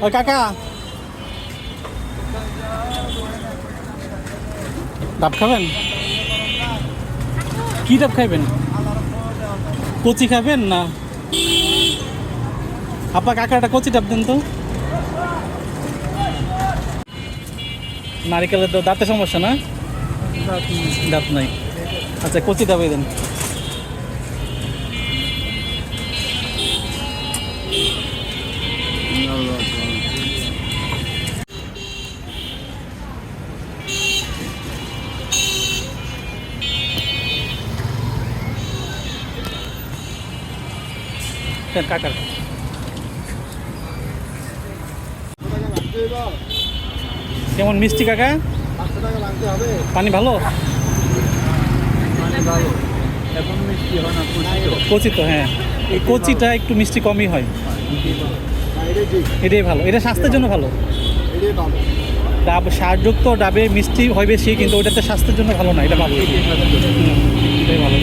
ও কাকা, ডাব খাবেন? কি ডাব খাইবেন? কচি খাবেন না? আপা কাকা একটা কচি ডাব দেন তো। নারিকেলের দাঁতে সমস্যা না? দাঁত নাই, আচ্ছা কচি ডাবে দেন। কাকার কেমন মিষ্টি কাকা? পানি ভালো? এখন মিষ্টি হয় না, কচি তো, হ্যাঁ এই কচিটা একটু মিষ্টি কমই হয়। এটাই ভালো, এটা স্বাস্থ্যের জন্য ভালো। ডাব সারযুক্ত ডাবে মিষ্টি হয় বেশি, কিন্তু ওইটাতে স্বাস্থ্যের জন্য ভালো না, এটা ভালো। এটাই ভালো।